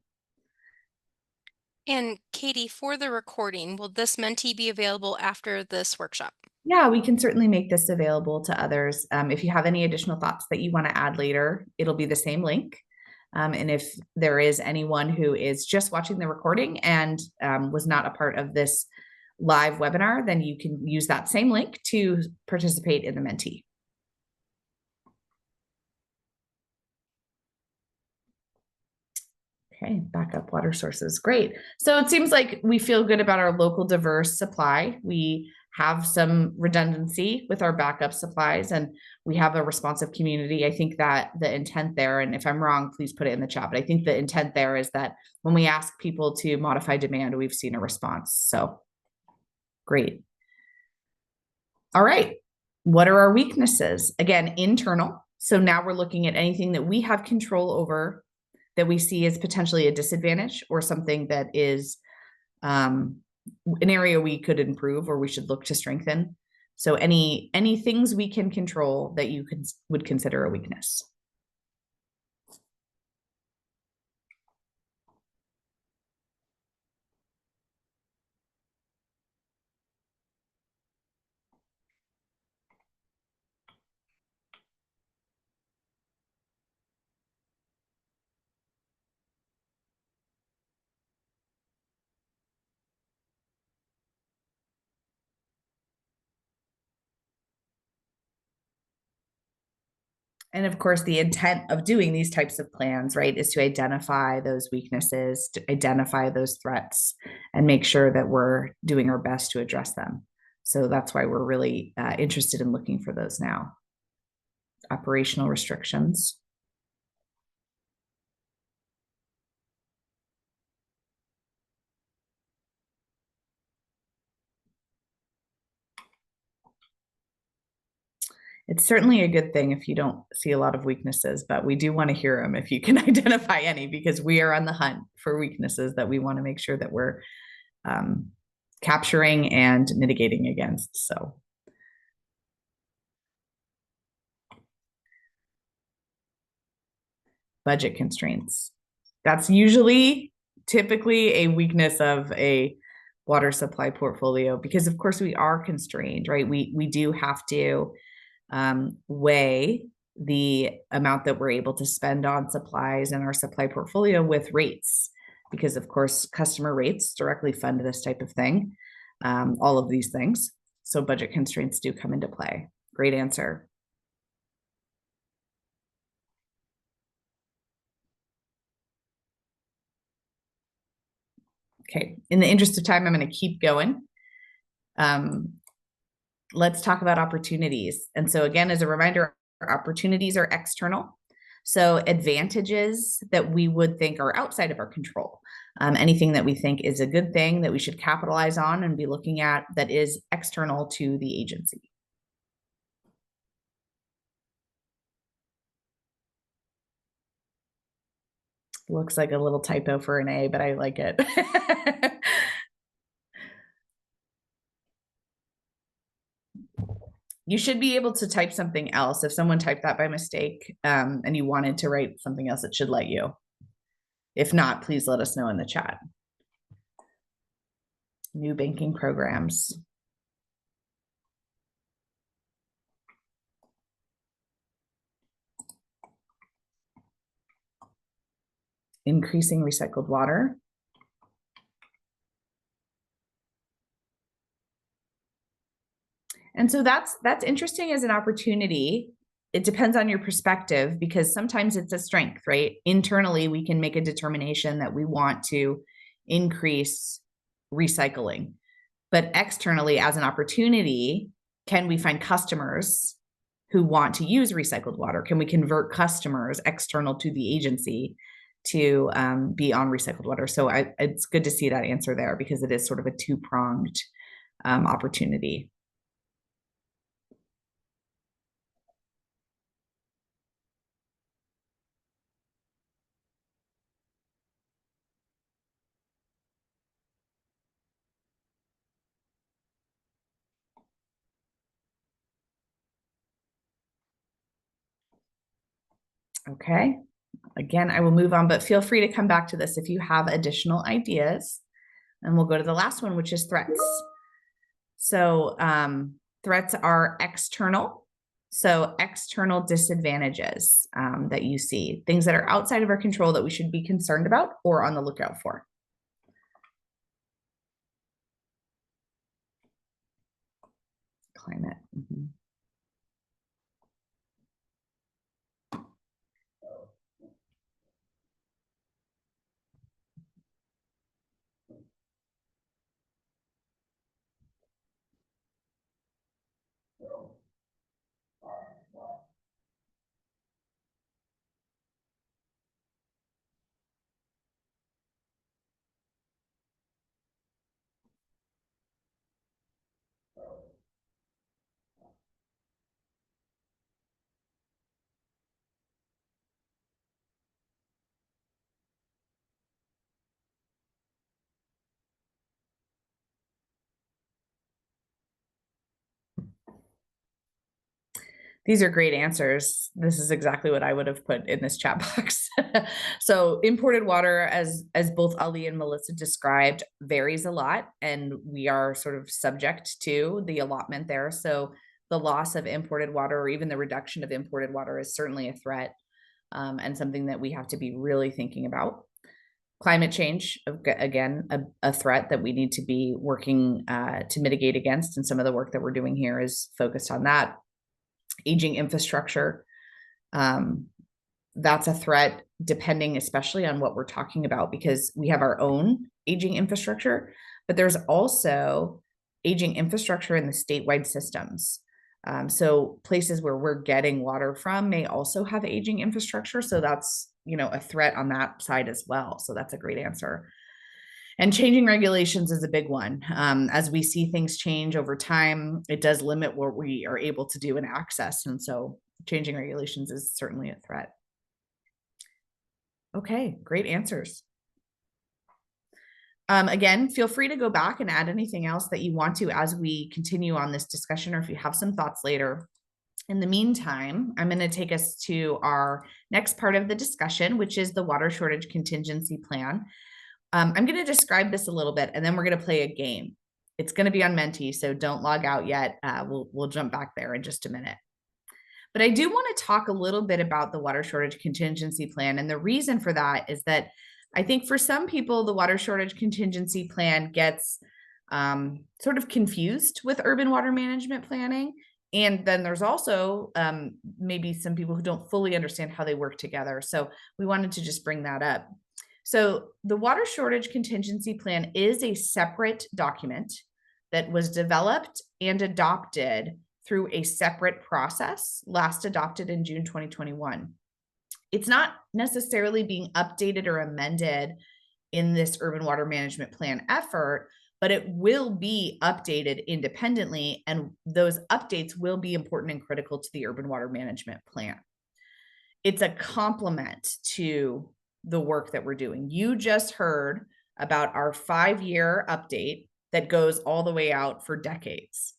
And Katie, for the recording, will this Menti be available after this workshop? Yeah, we can certainly make this available to others. If you have any additional thoughts that you want to add later, it'll be the same link. And if there is anyone who is just watching the recording and was not a part of this live webinar, then you can use that same link to participate in the Menti. Okay, backup water sources, great. So it seems like we feel good about our local diverse supply. We have some redundancy with our backup supplies and we have a responsive community. I think that the intent there, and if I'm wrong, please put it in the chat, but I think the intent there is that when we ask people to modify demand, we've seen a response. So great. All right, what are our weaknesses? Again, internal. So now we're looking at anything that we have control over that we see as potentially a disadvantage or something that is an area we could improve or we should look to strengthen. So any things we can control that you would consider a weakness. And of course, the intent of doing these types of plans, right, is to identify those weaknesses, to identify those threats, and make sure that we're doing our best to address them. So that's why we're really interested in looking for those now. Operational restrictions. It's certainly a good thing if you don't see a lot of weaknesses, but we do want to hear them if you can identify any, because we are on the hunt for weaknesses that we want to make sure that we're capturing and mitigating against. So budget constraints. That's typically a weakness of a water supply portfolio, because of course we are constrained, right? We do have to weigh the amount that we're able to spend on supplies in our supply portfolio with rates, because of course customer rates directly fund this type of thing, all of these things. So budget constraints do come into play. Great answer. Okay, in the interest of time, I'm going to keep going. Let's talk about opportunities. And so again, as a reminder, opportunities are external. So advantages that we would think are outside of our control. Anything that we think is a good thing that we should capitalize on and be looking at that is external to the agency. Looks like a little typo for an A, but I like it. You should be able to type something else. If someone typed that by mistake and you wanted to write something else, it should let you. If not, please let us know in the chat. New banking programs. Increasing recycled water. And so that's interesting as an opportunity. It depends on your perspective, because sometimes it's a strength, right? Internally, we can make a determination that we want to increase recycling. But externally, as an opportunity, can we find customers who want to use recycled water? Can we convert customers external to the agency to be on recycled water? So it's good to see that answer there, because it is sort of a two-pronged opportunity. Okay, again, I will move on, but feel free to come back to this if you have additional ideas. And we'll go to the last one, which is threats. So threats are external. So external disadvantages that you see, things that are outside of our control that we should be concerned about or on the lookout for. Climate. Mm-hmm. These are great answers. This is exactly what I would have put in this chat box. So imported water, as both Ali and Melissa described, varies a lot, and we are sort of subject to the allotment there. So the loss of imported water, or even the reduction of imported water, is certainly a threat and something that we have to be really thinking about. Climate change, again, a threat that we need to be working to mitigate against, and some of the work that we're doing here is focused on that. Aging infrastructure, That's a threat, depending especially on what we're talking about, because we have our own aging infrastructure, but there's also aging infrastructure in the statewide systems. So places where we're getting water from may also have aging infrastructure. So that's, a threat on that side as well. So that's a great answer. And changing regulations is a big one. As we see things change over time, it does limit what we are able to do and access. And so changing regulations is certainly a threat. Okay, great answers. Again, feel free to go back and add anything else that you want to as we continue on this discussion, or if you have some thoughts later. In the meantime, I'm going to take us to our next part of the discussion, which is the water shortage contingency plan. I'm going to describe this a little bit, and then we're going to play a game. It's going to be on Menti, so don't log out yet. We'll jump back there in just a minute. But I do want to talk a little bit about the water shortage contingency plan. And the reason for that is that I think for some people, the water shortage contingency plan gets sort of confused with urban water management planning. And then there's also maybe some people who don't fully understand how they work together. So we wanted to just bring that up. So the water shortage contingency plan is a separate document that was developed and adopted through a separate process, last adopted in June 2021. It's not necessarily being updated or amended in this urban water management plan effort, but it will be updated independently, and those updates will be important and critical to the urban water management plan. It's a complement to the work that we're doing. You just heard about our 5-year update that goes all the way out for decades.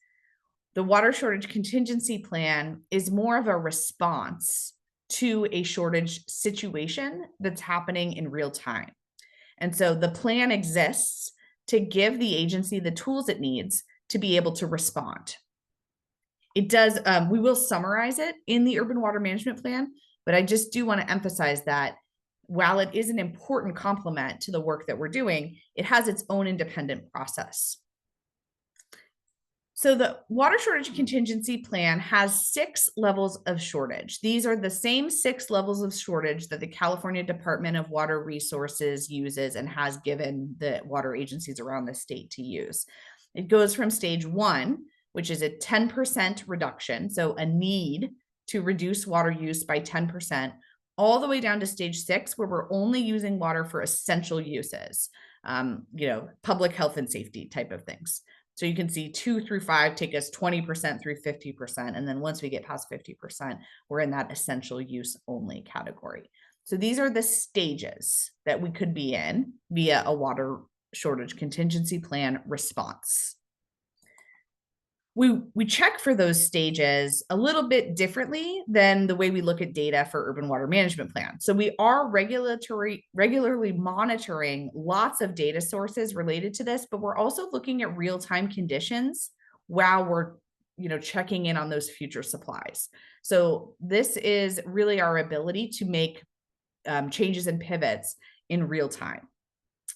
The water shortage contingency plan is more of a response to a shortage situation that's happening in real time. And so the plan exists to give the agency the tools it needs to be able to respond. It does, we will summarize it in the urban water management plan, but I just do want to emphasize that while it is an important complement to the work that we're doing, it has its own independent process. So the water shortage contingency plan has 6 levels of shortage. These are the same 6 levels of shortage that the California Department of Water Resources uses and has given the water agencies around the state to use. It goes from stage 1, which is a 10% reduction, so a need to reduce water use by 10%, all the way down to stage 6, where we're only using water for essential uses, public health and safety type of things. So you can see 2 through 5 take us 20% through 50. And then once we get past 50%, we're in that essential use only category. So these are the stages that we could be in via a water shortage contingency plan response. We check for those stages a little bit differently than the way we look at data for urban water management plan. So we are regularly monitoring lots of data sources related to this, but we're also looking at real-time conditions while we're checking in on those future supplies. So this is really our ability to make changes and pivots in real time.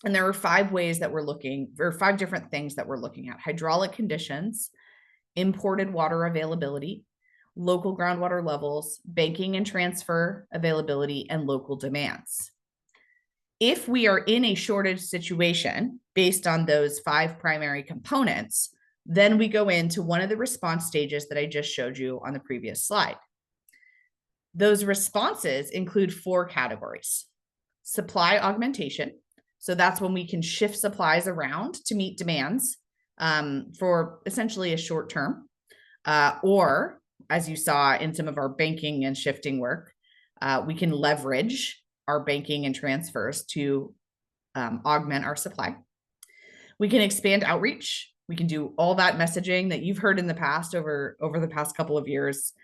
And there are 5 ways that we're looking, or 5 different things that we're looking at: hydraulic conditions, imported water availability, local groundwater levels, banking and transfer availability, and local demands. If we are in a shortage situation based on those 5 primary components, then we go into one of the response stages that I just showed you on the previous slide. Those responses include 4 categories: supply augmentation. So that's when we can shift supplies around to meet demands for essentially a short term, or as you saw in some of our banking and shifting work, we can leverage our banking and transfers to augment our supply. We can expand outreach. We can do all that messaging that you've heard in the past over the past couple of years.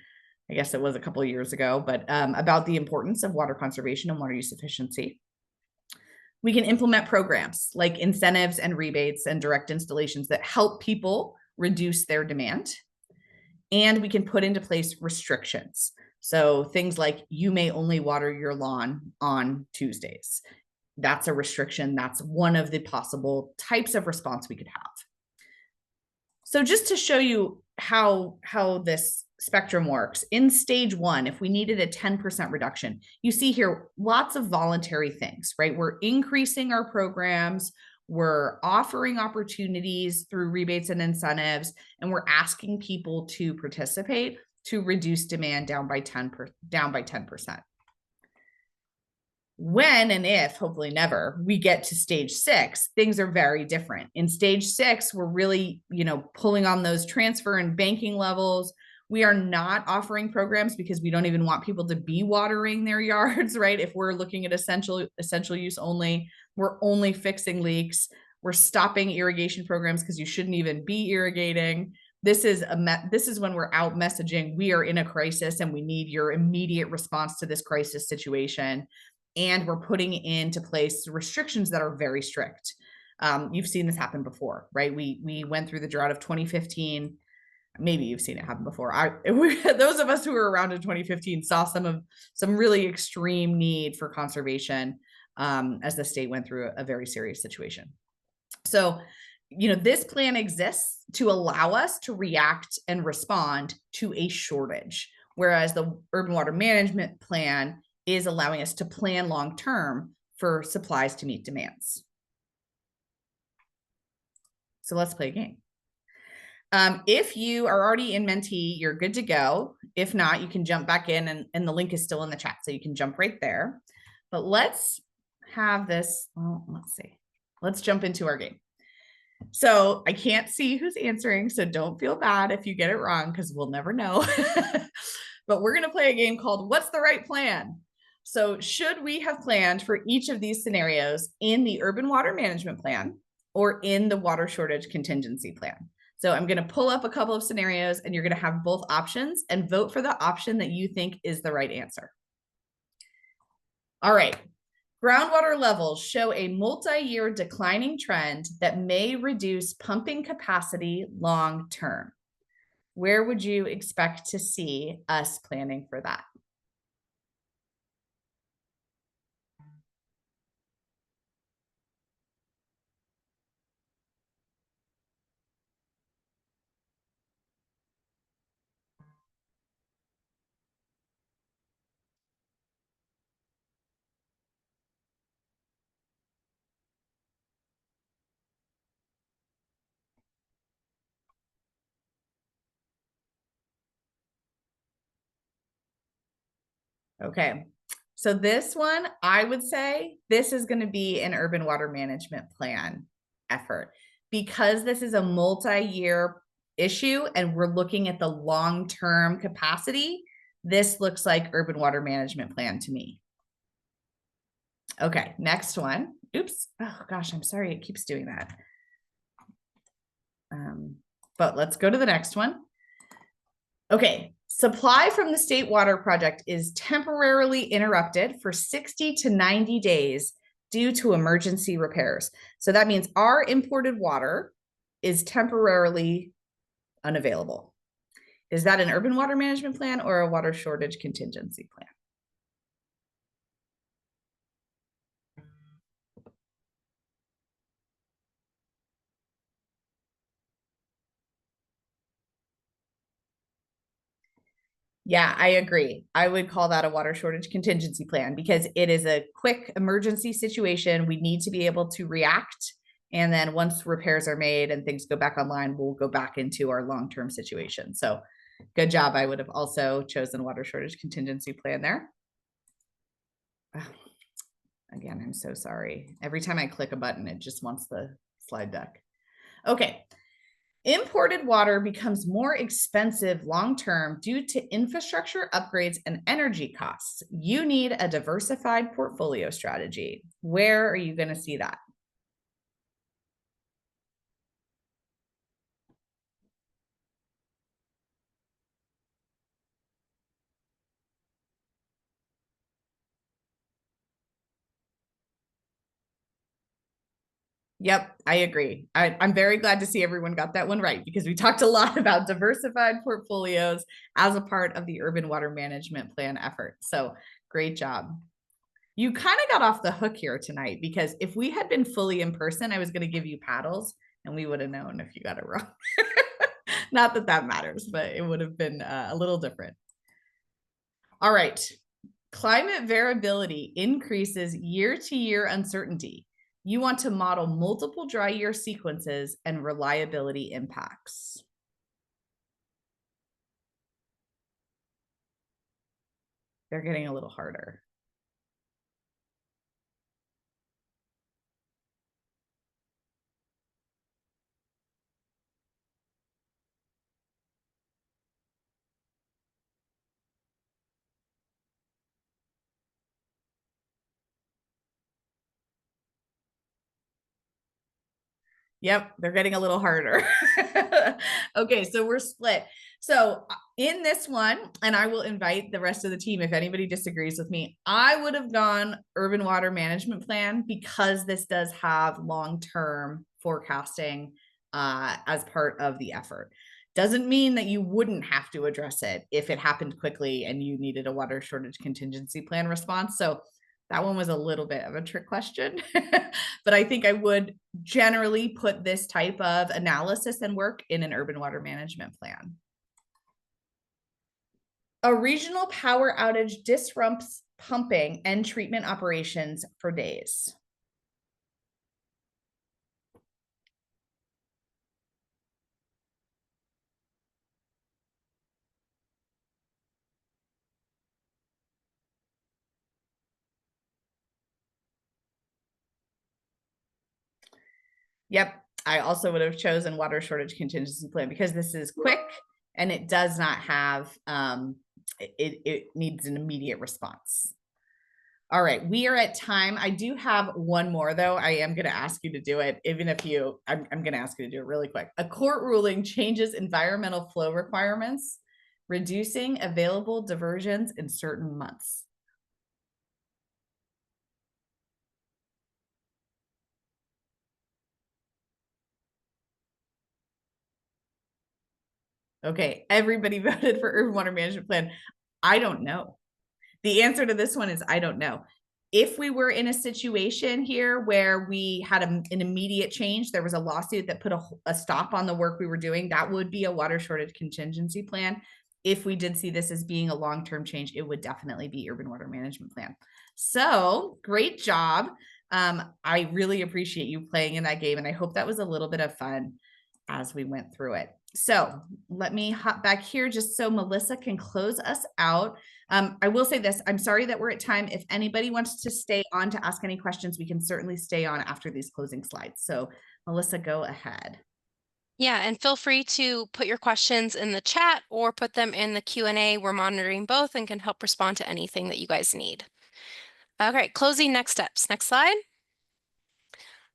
I guess it was a couple of years ago, but about the importance of water conservation and water use efficiency. We can implement programs like incentives and rebates and direct installations that help people reduce their demand. And we can put into place restrictions. So things like you may only water your lawn on Tuesdays. That's a restriction. That's one of the possible types of response we could have. So just to show you how this spectrum works. In stage 1, if we needed a 10% reduction, you see here lots of voluntary things, right? We're increasing our programs, we're offering opportunities through rebates and incentives, and we're asking people to participate to reduce demand down by 10%. When and if, hopefully never, we get to stage 6, things are very different. In stage 6, we're really, pulling on those transfer and banking levels. We are not offering programs because we don't even want people to be watering their yards, right? If we're looking at essential use only, we're only fixing leaks. We're stopping irrigation programs because you shouldn't even be irrigating. This is when we're out messaging, we are in a crisis and we need your immediate response to this crisis situation. And we're putting into place restrictions that are very strict. You've seen this happen before, right? We went through the drought of 2015. Maybe you've seen it happen before. Those of us who were around in 2015 saw some really extreme need for conservation as the state went through a very serious situation. So, this plan exists to allow us to react and respond to a shortage, whereas the urban water management plan is allowing us to plan long-term for supplies to meet demands. So let's play a game. If you are already in Mentee, you're good to go. If not, you can jump back in and the link is still in the chat, so you can jump right there. But let's have this, let's see. Let's jump into our game. So I can't see who's answering, so don't feel bad if you get it wrong because we'll never know. But we're gonna play a game called What's the Right Plan? So should we have planned for each of these scenarios in the urban water management plan or in the water shortage contingency plan? So I'm going to pull up a couple of scenarios and you're going to have both options and vote for the option that you think is the right answer. All right. Groundwater levels show a multi-year declining trend that may reduce pumping capacity long term. Where would you expect to see us planning for that? Okay, so this one, I would say this is going to be an urban water management plan effort because this is a multi-year issue and we're looking at the long-term capacity. This looks like urban water management plan to me. Okay, next one. Oops. Oh gosh, I'm sorry. It keeps doing that. But let's go to the next one. Okay, supply from the state water project is temporarily interrupted for 60 to 90 days due to emergency repairs. So that means our imported water is temporarily unavailable. Is that an urban water management plan or a water shortage contingency plan? Yeah, I agree. I would call that a water shortage contingency plan because it is a quick emergency situation. We need to be able to react. And then once repairs are made and things go back online, we'll go back into our long-term situation. So good job. I would have also chosen water shortage contingency plan there. Oh, again, I'm so sorry. Every time I click a button, it just wants the slide deck. Okay. Imported water becomes more expensive long-term due to infrastructure upgrades and energy costs. You need a diversified portfolio strategy. Where are you going to see that? Yep, I agree. I'm very glad to see everyone got that one right because we talked a lot about diversified portfolios as a part of the urban water management plan effort. So great job. You kind of got off the hook here tonight because if we had been fully in person, I was going to give you paddles and we would have known if you got it wrong. Not that that matters, but it would have been a little different. All right. Climate variability increases year-to-year uncertainty. You want to model multiple dry year sequences and reliability impacts. They're getting a little harder. Yep, they're getting a little harder. Okay, so we're split. So in this one, and I will invite the rest of the team if anybody disagrees with me, I would have gone urban water management plan because this does have long-term forecasting as part of the effort. Doesn't mean that you wouldn't have to address it if it happened quickly and you needed a water shortage contingency plan response. So that one was a little bit of a trick question, but I think I would generally put this type of analysis and work in an urban water management plan. A regional power outage disrupts pumping and treatment operations for days. Yep, I also would have chosen water shortage contingency plan because this is quick and it does not have, it needs an immediate response. All right, we are at time. I do have one more though. I am going to ask you to do it, even if you, I'm going to ask you to do it really quick. A court ruling changes environmental flow requirements, reducing available diversions in certain months. Okay, everybody voted for urban water management plan. I don't know. The answer to this one is I don't know. If we were in a situation here where we had an immediate change, there was a lawsuit that put a stop on the work we were doing, that would be a water shortage contingency plan. If we did see this as being a long-term change, it would definitely be urban water management plan. So great job. I really appreciate you playing in that game, and I hope that was a little bit of fun as we went through it. So let me hop back here just so Melissa can close us out. I will say this, I'm sorry that we're at time. If anybody wants to stay on to ask any questions, we can certainly stay on after these closing slides. So Melissa, go ahead. Yeah, and feel free to put your questions in the chat or put them in the Q&A. We're monitoring both and can help respond to anything that you guys need. Okay, closing next steps. Next slide.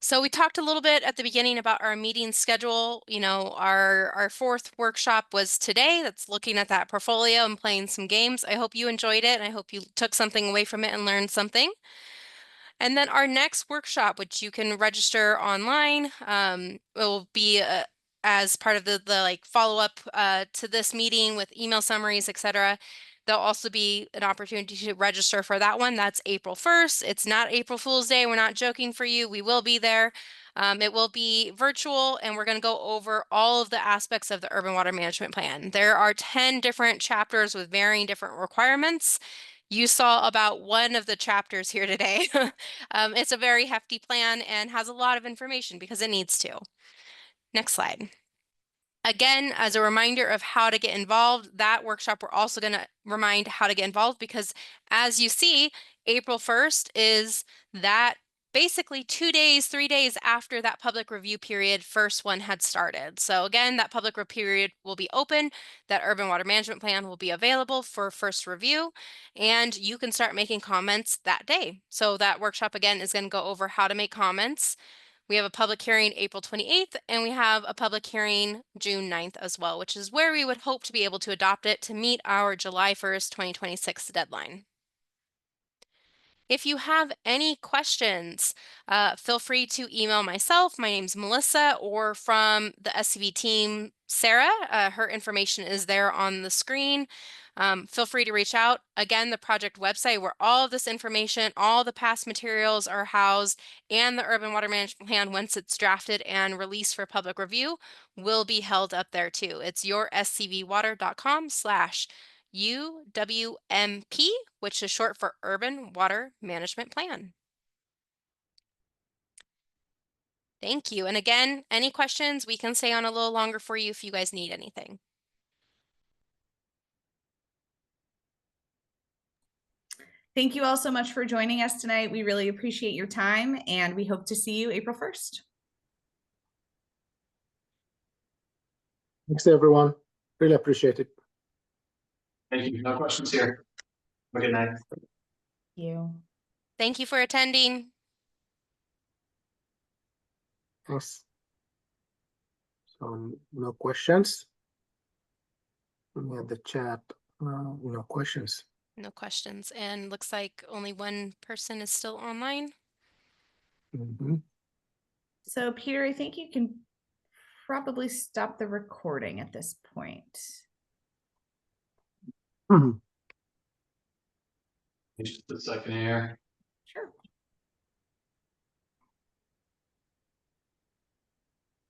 So we talked a little bit at the beginning about our meeting schedule. You know, our fourth workshop was today. That's looking at that portfolio and playing some games. I hope you enjoyed it, and I hope you took something away from it and learned something. And then our next workshop, which you can register online, will be as part of the like follow-up to this meeting with email summaries, etc. There'll also be an opportunity to register for that one. That's April 1st. It's not April Fool's Day. We're not joking for you. We will be there. It will be virtual, and we're going to go over all of the aspects of the Urban Water Management Plan. There are 10 different chapters with varying different requirements. You saw about one of the chapters here today. It's a very hefty plan and has a lot of information because it needs to. Next slide. Again, as a reminder of how to get involved, that workshop, we're also going to remind how to get involved because as you see, April 1st is that basically 2 days, 3 days after that public review period first one had started. So again, that public review period will be open, that urban water management plan will be available for first review, and you can start making comments that day. So that workshop again is going to go over how to make comments. We have a public hearing April 28th, and we have a public hearing June 9th as well, which is where we would hope to be able to adopt it to meet our July 1st, 2026 deadline. If you have any questions, feel free to email myself. My name's Melissa, or from the SCV team, Sarah. Her information is there on the screen. feel free to reach out. Again, the project website where all of this information, all the past materials are housed, and the urban water management plan, once it's drafted and released for public review, will be held up there too. It's yourscvwater.com/UWMP, which is short for Urban Water Management Plan. Thank you. And again, any questions, we can stay on a little longer for you if you guys need anything. Thank you all so much for joining us tonight. We really appreciate your time, and we hope to see you April 1st. Thanks, everyone. Really appreciate it. Thank you. No questions here. Have a good night. Thank you. Thank you for attending. Thanks. So no questions. We have the chat. No questions. No questions. And looks like only one person is still online. So Peter, I think you can probably stop the recording at this point. Just a second here.